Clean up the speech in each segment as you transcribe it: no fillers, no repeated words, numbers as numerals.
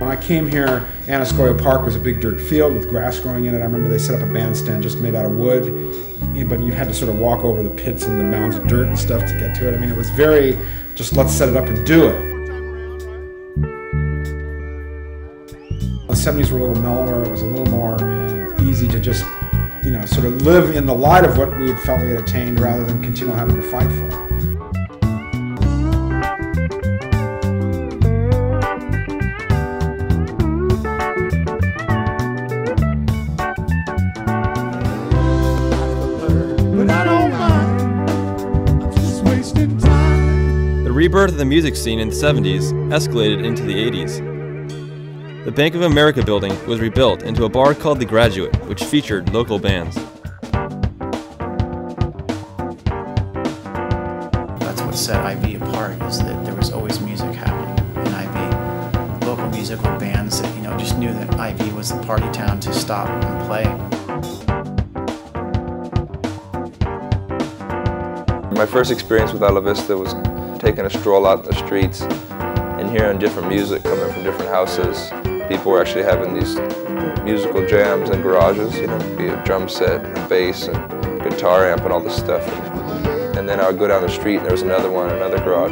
I came here, Anascoya Park was a big dirt field with grass growing in it. I remember they set up a bandstand just made out of wood, but you had to sort of walk over the pits and the mounds of dirt and stuff to get to it. I mean, it was very, just let's set it up and do it. The 70s were a little mellower. It was a little more easy to just, you know, sort of live in the light of what we had felt we had attained rather than continue having to fight for it. The rebirth of the music scene in the 70s escalated into the 80s. The Bank of America building was rebuilt into a bar called The Graduate, which featured local bands. That's what set IB apart, is that there was always music happening in IB. Local music or bands that, you know, just knew that IB was the party town to stop and play. My first experience with Isla Vista was taking a stroll out in the streets and hearing different music coming from different houses. People were actually having these musical jams in garages, you know, be a drum set, and a bass, and guitar amp, and all this stuff. And then I would go down the street, and there was another one, another garage.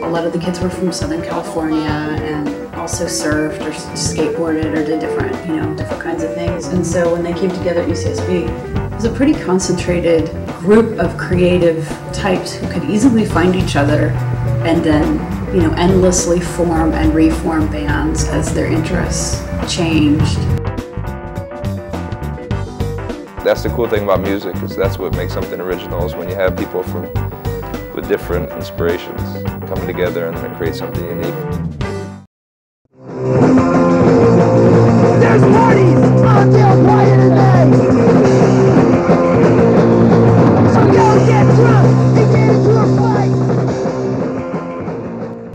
A lot of the kids were from Southern California and also surfed or skateboarded or did different kinds of things. And so when they came together at UCSB, it was a pretty concentrated group of creative types who could easily find each other and then, you know, endlessly form and reform bands as their interests changed. That's the cool thing about music, is that's what makes something original, is when you have people with different inspirations coming together and then create something unique. There's parties on Del Quiet today! So go get drunk and get into a fight!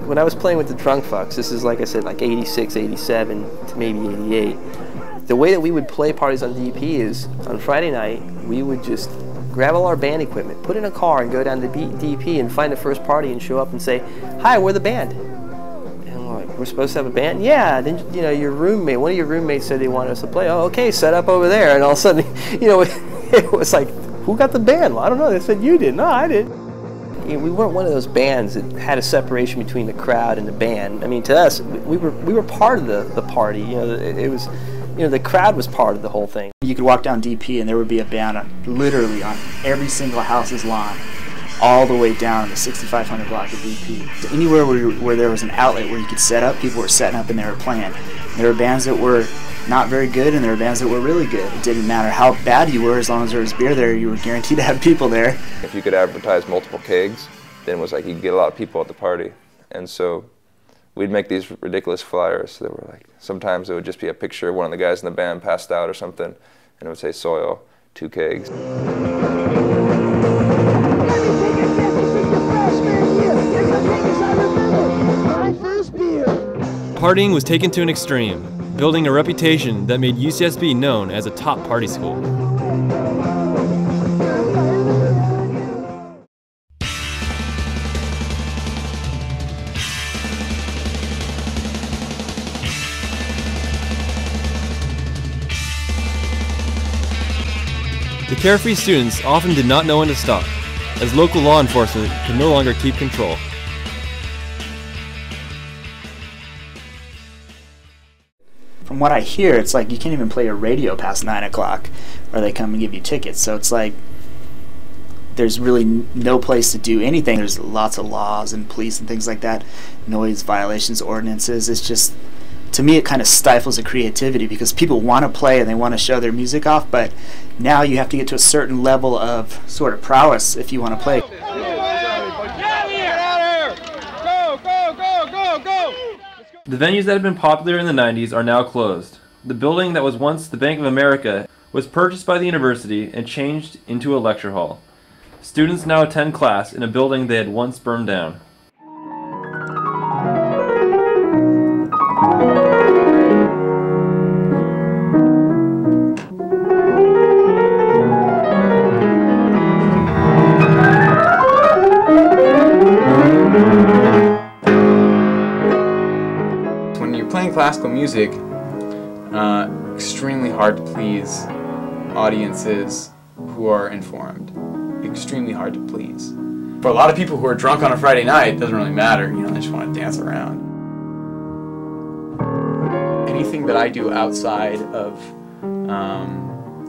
When I was playing with the Drunk Fucks, this is, like I said, like 86, 87 to maybe 88, the way that we would play parties on DP is, on Friday night, we would just grab all our band equipment, put in a car and go down to DP and find the first party and show up and say, "Hi, we're the band." And we're like, "We're supposed to have a band?" "Yeah." Then, you know, one of your roommates said they wanted us to play. "Oh, okay, set up over there." And all of a sudden, you know, it was like, who got the band? Well, I don't know. They said you did. No, I did. You know, we weren't one of those bands that had a separation between the crowd and the band. I mean, to us, we were part of the party. You know, it was, you know, the crowd was part of the whole thing. You could walk down DP and there would be a band literally on every single house's lawn, all the way down the 6500 block of DP. Anywhere where there was an outlet where you could set up, people were setting up and they were playing. There were bands that were not very good and there were bands that were really good. It didn't matter how bad you were, as long as there was beer there, you were guaranteed to have people there. If you could advertise multiple kegs, then it was like you could get a lot of people at the party. And so we'd make these ridiculous flyers that were like, sometimes it would just be a picture of one of the guys in the band passed out or something, and it would say soil, 2 kegs. Partying was taken to an extreme, building a reputation that made UCSB known as a top party school. The carefree students often did not know when to stop, as local law enforcement could no longer keep control. From what I hear, it's like you can't even play your radio past 9 o'clock, or they come and give you tickets. So it's like there's really no place to do anything. There's lots of laws and police and things like that, noise violations, ordinances. It's just, to me, it kind of stifles the creativity, because people want to play and they want to show their music off, but now you have to get to a certain level of sort of prowess if you want to play. Get out of here! Go, go, go, go, go! The venues that had been popular in the 90s are now closed. The building that was once the Bank of America was purchased by the university and changed into a lecture hall. Students now attend class in a building they had once burned down. classical music, extremely hard to please audiences who are informed. Extremely hard to please. For a lot of people who are drunk on a Friday night, it doesn't really matter, you know, they just want to dance around. Anything that I do outside of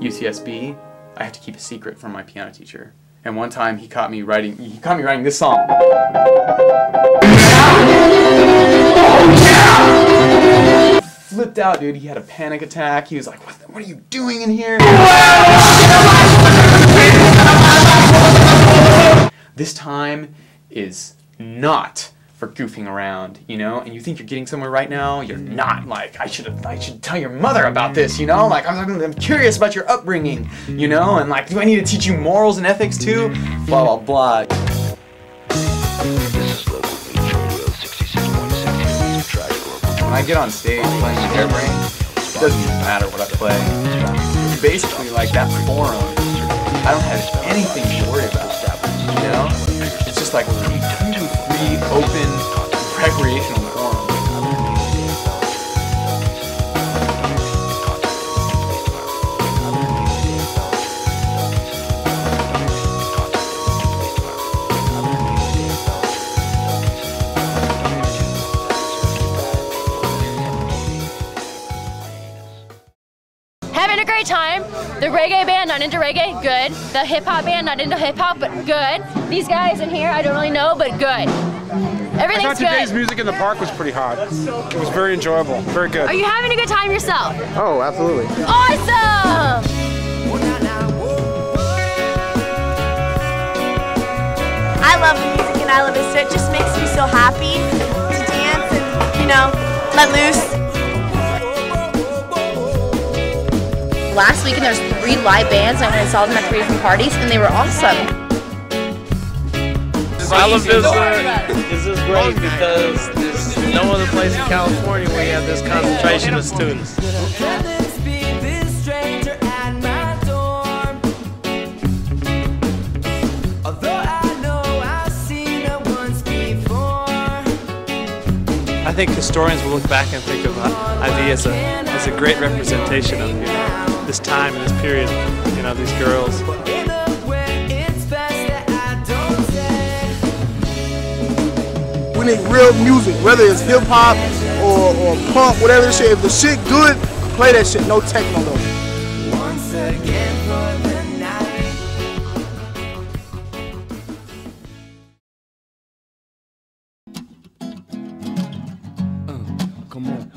UCSB, I have to keep a secret from my piano teacher. And one time he caught me writing this song. Flipped out, dude. He had a panic attack. He was like, what are you doing in here? This time is not for goofing around, you know? And you think you're getting somewhere right now, you're not. Like, I should tell your mother about this, you know? Like, I'm curious about your upbringing, you know? And like, do I need to teach you morals and ethics too? Blah, blah, blah. When I get on stage playing the Hairbrain, it doesn't even matter what I play. Basically, like that forum, I don't have anything to worry about, you know? It's just like a completely free, open, recreational forum. Having a great time. The reggae band, not into reggae, good. The hip hop band, not into hip hop, but good. These guys in here, I don't really know, but good. Everything's I thought today's good. music in the park was pretty hot. It was very enjoyable, very good. Are you having a good time yourself? Oh, absolutely. Awesome! I love the music in Isla Vista. It just makes me so happy to dance and, you know, let loose. Last weekend there's 3 live bands. I went and saw them at 3 different parties, and they were awesome. Isla Vista is just great because there's no other place in California where you have this concentration of students. I think historians will look back and think of IV as a great representation of this time and this period, these girls. We need real music, whether it's hip hop or punk, whatever shit. If the shit good, play that shit. No techno though. Once again for the night. Come on.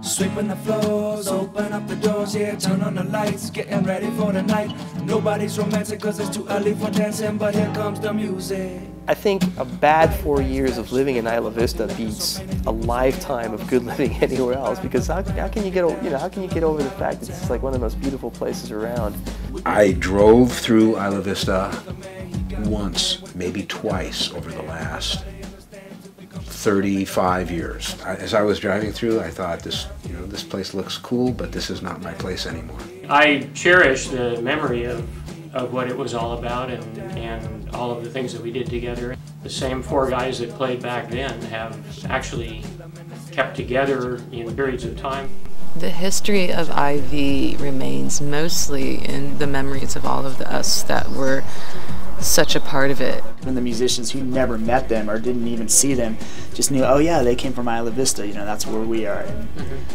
Sweeping the floors, open up the doors, yeah, turn on the lights, getting ready for the night. Nobody's romantic cause it's too early for dancing, but here comes the music. I think a bad 4 years of living in Isla Vista beats a lifetime of good living anywhere else, because how can you get over the fact that it's like one of the most beautiful places around? I drove through Isla Vista once, maybe twice over the last 35 years. As I was driving through, I thought this place looks cool, but this is not my place anymore. I cherish the memory of what it was all about and all of the things that we did together. The same 4 guys that played back then have actually kept together in periods of time. The history of IV remains mostly in the memories of all of us that were such a part of it. And the musicians who never met them or didn't even see them just knew, oh yeah, they came from Isla Vista, that's where we are.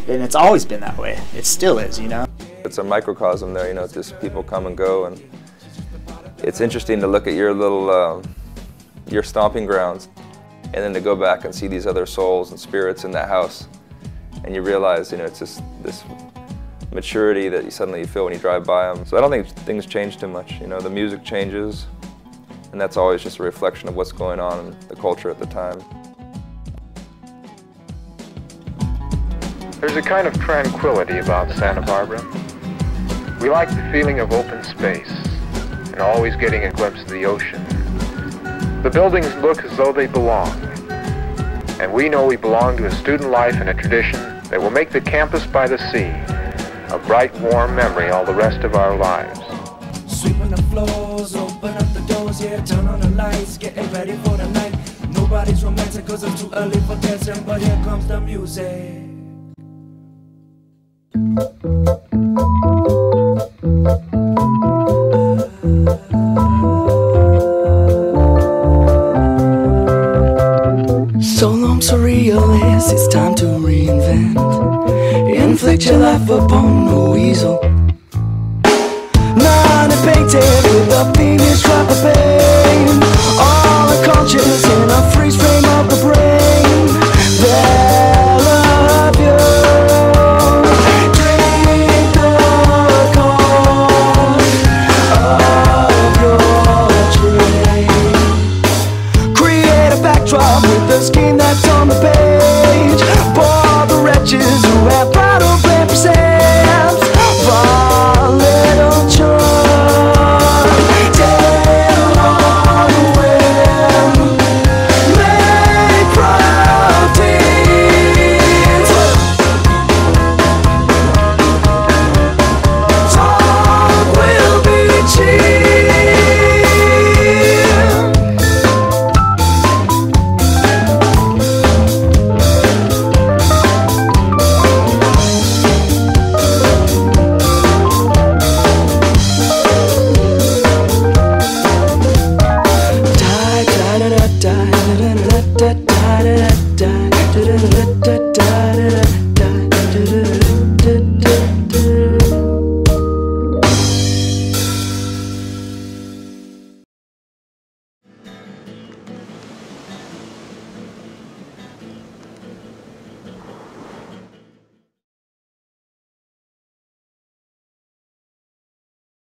And it's always been that way. It still is, It's a microcosm there, just people come and go, and it's interesting to look at your little, your stomping grounds, and then to go back and see these other souls and spirits in that house, and you realize, it's just this maturity that you suddenly feel when you drive by them. So I don't think things change too much, the music changes, and that's always just a reflection of what's going on in the culture at the time. There's a kind of tranquility about Santa Barbara. We like the feeling of open space and always getting a glimpse of the ocean. The buildings look as though they belong, and we know we belong to a student life and a tradition that will make the campus by the sea a bright, warm memory all the rest of our lives. Sweeping the floors, open up the doors, yeah, turn on the lights, getting ready for the night. Nobody's romantic cause it's too early for dancing, but here comes the music. So long, surrealist, it's time to reinvent. Inflict your life upon a weasel. Painted with a fiendish drop of pain, all unconscious in a freeze frame of the brain.